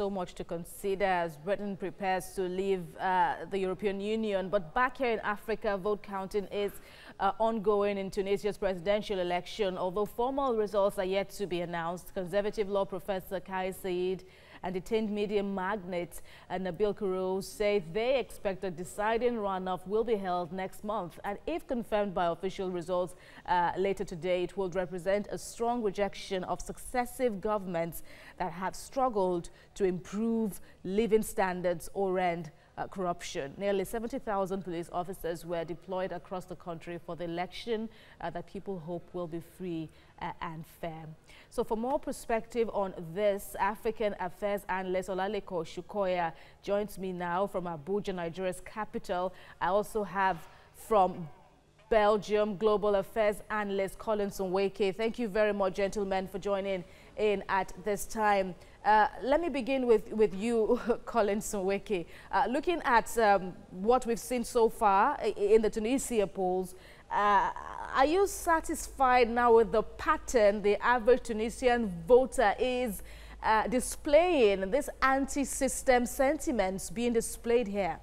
so much to consider as Britain prepares to leave the European Union. But back here in Africa, vote counting is ongoing in Tunisia's presidential election. Although formal results are yet to be announced, conservative law professor Kai Said and detained media magnate Nabil Kourou say they expect a deciding runoff will be held next month. And if confirmed by official results later today, it will represent a strong rejection of successive governments that have struggled to improve living standards or end corruption. Nearly 70,000 police officers were deployed across the country for the election that people hope will be free and fair. So for more perspective on this, African Affairs analyst Olalekan joins me now from Abuja, Nigeria's capital. I also have from Belgium Global Affairs analyst Nweke. Thank you very much, gentlemen, for joining in at this time. Let me begin with you, Nweke. Looking at what we've seen so far in the Tunisia polls, are you satisfied now with the pattern the average Tunisian voter is displaying, this anti-system sentiments being displayed here?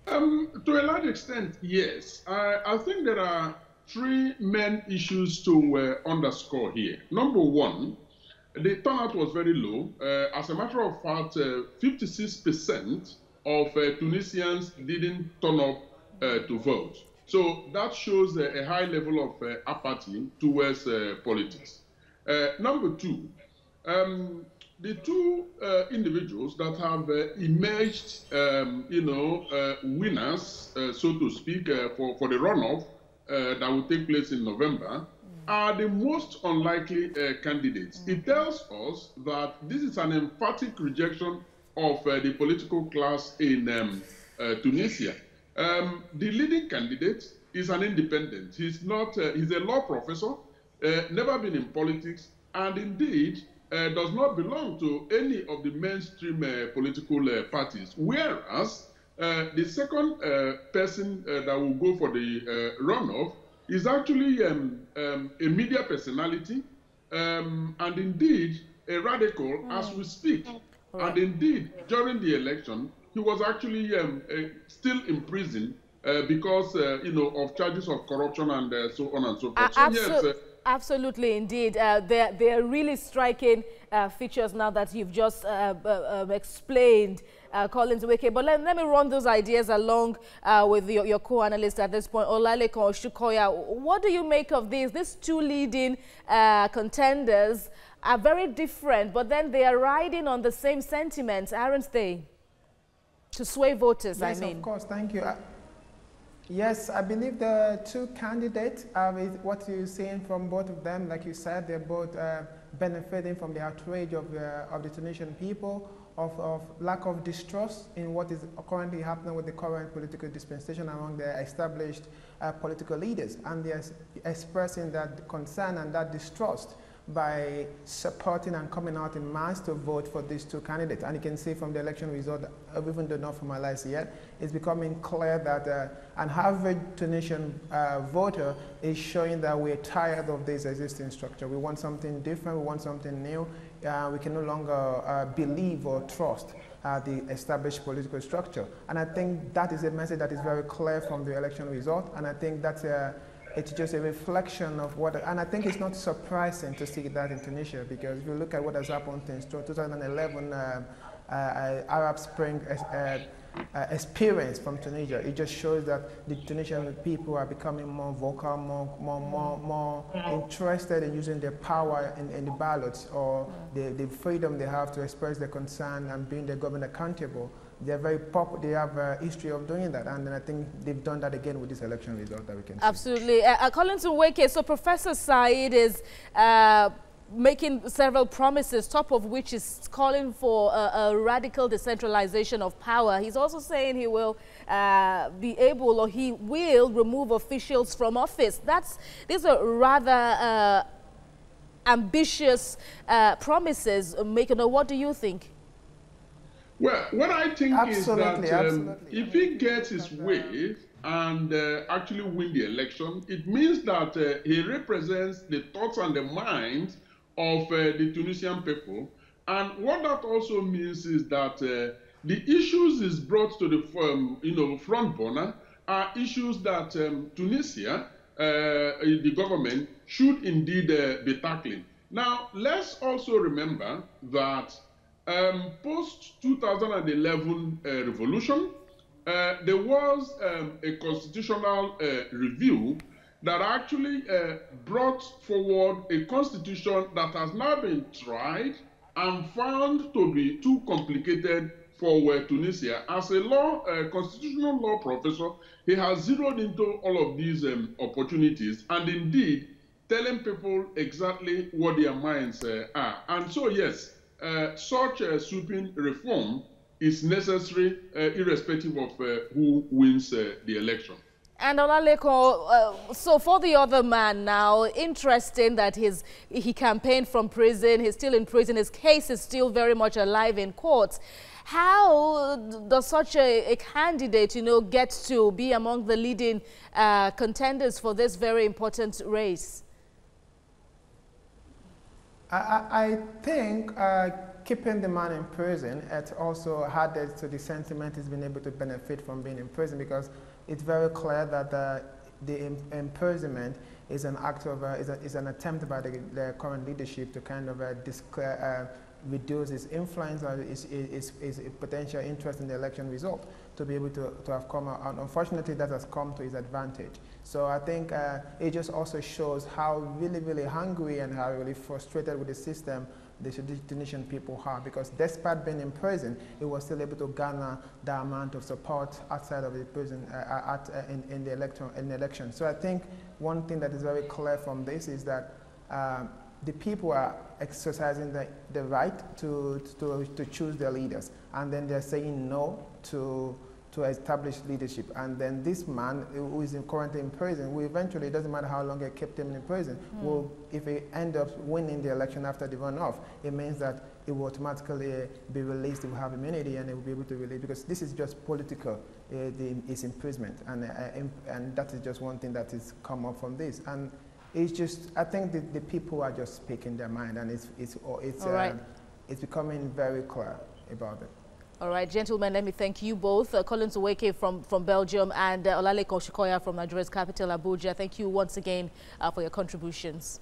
To a large extent, yes. I think there are three main issues to underscore here. Number one, the turnout was very low. As a matter of fact, 56% of Tunisians didn't turn up to vote. So that shows a high level of apathy towards politics. Number two, the two individuals that have emerged, winners, so to speak, for the runoff that will take place in November, are the most unlikely candidates. It tells us that this is an emphatic rejection of the political class in Tunisia. The leading candidate is an independent. He's not. He's a law professor, never been in politics, and indeed does not belong to any of the mainstream political parties. Whereas the second person that will go for the runoff is actually a media personality, and indeed a radical as we speak. Right. And indeed, during the election, he was actually still in prison because, of charges of corruption and so on and so forth. So yes, absolutely, indeed. They're really striking features now that you've just explained, Nweke. But let me run those ideas along with your co-analyst at this point, Olalekan. What do you make of these? These two leading contenders are very different, but then they are riding on the same sentiments, aren't they? To sway voters, yes, I mean. Of course, thank you. Yes, I believe the two candidates, what you're seeing from both of them, like you said, they're both benefiting from the outrage of the Tunisian people, of lack of distrust in what is currently happening with the current political dispensation among the established political leaders. And they're expressing that concern and that distrust by supporting and coming out in mass to vote for these two candidates. And you can see from the election result, even though not formalized yet, it's becoming clear that an average Tunisian voter is showing that we're tired of this existing structure. We want something different, we want something new. We can no longer believe or trust the established political structure. And I think that is a message that is very clear from the election result. And I think that's it's just a reflection of what, and I think it's not surprising to see that in Tunisia, because if you look at what has happened since 2011 Arab Spring experience from Tunisia, it just shows that the Tunisian people are becoming more vocal, more interested in using their power in the ballots, or the freedom they have to express their concern and being the government accountable. They're very they have a history of doing that, and I think they've done that again with this election result that we can see. Absolutely. Nweke, so Professor Said is making several promises, top of which is calling for a radical decentralization of power. He's also saying he will be able, or he will remove officials from office. These are rather ambitious promises. What do you think? Well, what I think is that if he gets his way and actually win the election, it means that he represents the thoughts and the minds of the Tunisian people, And what that also means is that the issues is brought to the front burner are issues that Tunisia, the government, should indeed be tackling. Now, let's also remember that post-2011 revolution, there was a constitutional review that actually brought forward a constitution that has now been tried and found to be too complicated for Tunisia. As a constitutional law professor, he has zeroed into all of these opportunities and indeed telling people exactly what their minds are. And so, yes, such a sweeping reform is necessary irrespective of who wins the election. And Olalekan, so for the other man now, interesting that he campaigned from prison, he's still in prison, his case is still very much alive in courts. How does such a candidate, get to be among the leading contenders for this very important race? I think keeping the man in prison, it also added to the sentiment he's been able to benefit from being in prison, because it's very clear that the imprisonment is an act of is an attempt by the current leadership to kind of reduce its influence or its potential interest in the election result, to be able to have come out. And unfortunately, that has come to his advantage. So I think it just also shows how really, really hungry and how really frustrated with the system the Tunisian people are, because despite being in prison, he was still able to garner the amount of support outside of the prison in the election. So I think one thing that is very clear from this is that the people are exercising the right to choose their leaders, and then they're saying no to establish leadership. And then this man who is currently in prison, will eventually, it doesn't matter how long they kept him in prison, will, if he ends up winning the election after the runoff, it means that it will automatically be released, he will have immunity, and he will be able to release, because this is just political, his imprisonment, and that is just one thing that has come up from this. And it's just, I think the people are just speaking their mind, and it's becoming very clear about it. All right, gentlemen, let me thank you both. Collins Nweke from Belgium and Olalekan from Nigeria's capital, Abuja. Thank you once again for your contributions.